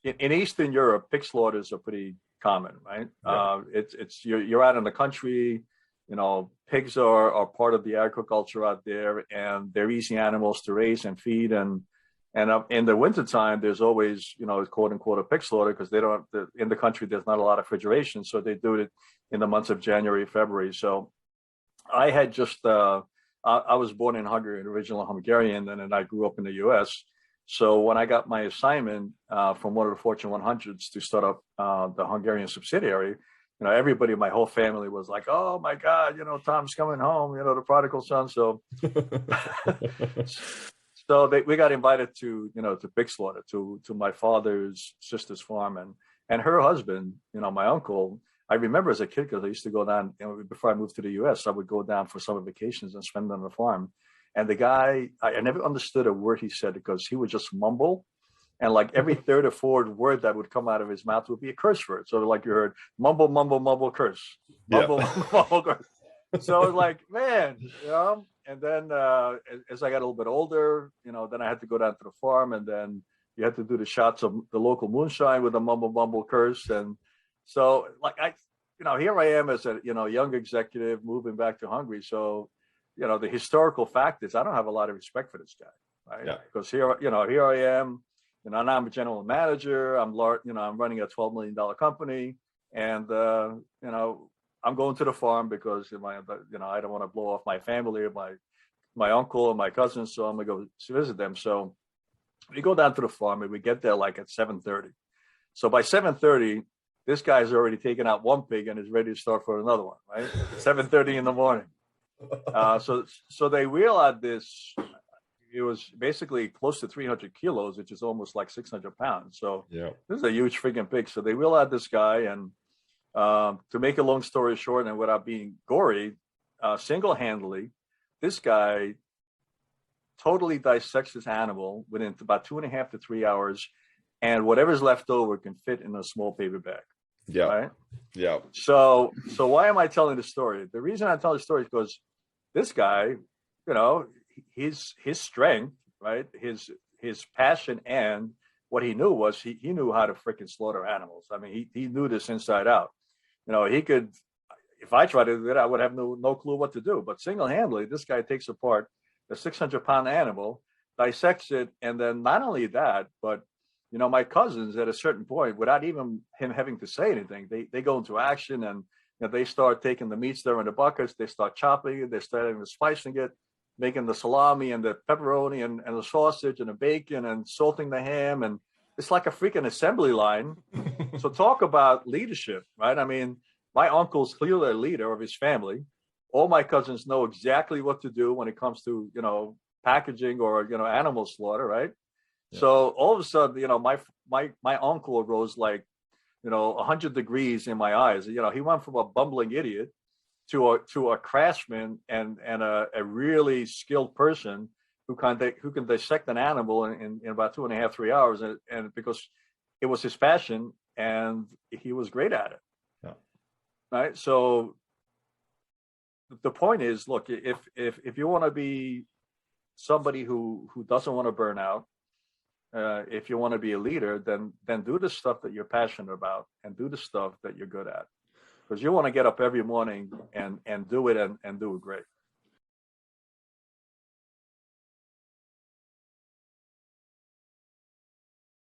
in Eastern Europe, pig slaughters are pretty common, right? Yeah. You're out in the country, pigs are part of the agriculture out there, and they're easy animals to raise and feed. And in the wintertime, there's always, quote unquote, a pig slaughter because they don't, in the country, there's not a lot of refrigeration. So they do it in the months of January, February. So I had just, I was born in Hungary, original Hungarian, and then I grew up in the US. So when I got my assignment from one of the Fortune 100s to start up the Hungarian subsidiary, everybody in my whole family was like, "Oh my God, Tom's coming home, the prodigal son." So, so we got invited to pig slaughter to my father's sister's farm, and her husband, my uncle. I remember as a kid because I used to go down before I moved to the U.S. I would go down for summer vacations and spend on the farm. And the guy, I never understood a word he said because he would just mumble. And like every third or fourth word that would come out of his mouth would be a curse word. So like you heard, mumble, mumble, mumble, curse. Mumble, mumble, mumble, curse. So I was like, man, And then as I got a little bit older, then I had to go down to the farm, and then you had to do the shots of the local moonshine with a mumble, mumble, curse. And so like here I am as a, young executive moving back to Hungary. So, the historical fact is I don't have a lot of respect for this guy, right? Yeah. Because here I am, and I'm a general manager. I'm running a $12 million company, and I'm going to the farm because I don't want to blow off my family or my uncle and my cousins, so I'm gonna go visit them. So we go down to the farm and we get there like at 7:30. So by 7:30, this guy's already taken out one pig and is ready to start for another one, right? 7:30 in the morning. So they wheel out this. It was basically close to 300 kilos, which is almost like 600 pounds. So yeah, this is a huge freaking pig. So they wheel out this guy, and to make a long story short, and without being gory, single-handedly, this guy totally dissects this animal within about 2.5 to 3 hours, and whatever's left over can fit in a small paper bag. Yeah. Right. Yeah. So why am I telling the story? The reason I tell the story is because this guy, his strength, right? His passion, and what he knew was he knew how to freaking slaughter animals. I mean, he knew this inside out. He could, if I tried to do that, I would have no clue what to do. But single-handedly, this guy takes apart a 600-pound animal, dissects it, and then not only that, but my cousins at a certain point, without even him having to say anything, they go into action, and they start taking the meats there in the buckets, they start chopping it, they start spicing it, making the salami and the pepperoni and the sausage and the bacon and salting the ham, and it's like a freaking assembly line. So talk about leadership, right? I mean, my uncle's clearly a leader of his family. All my cousins know exactly what to do when it comes to, packaging or, animal slaughter, right? Yeah. So all of a sudden, my uncle rose like, 100 degrees in my eyes. He went from a bumbling idiot to a craftsman and a really skilled person who can dissect an animal in about 2.5, 3 hours, and because it was his passion and he was great at it. Yeah. Right. So the point is, look, if you want to be somebody who doesn't want to burn out, if you want to be a leader, then do the stuff that you're passionate about and do the stuff that you're good at, because you want to get up every morning and do it and do it great.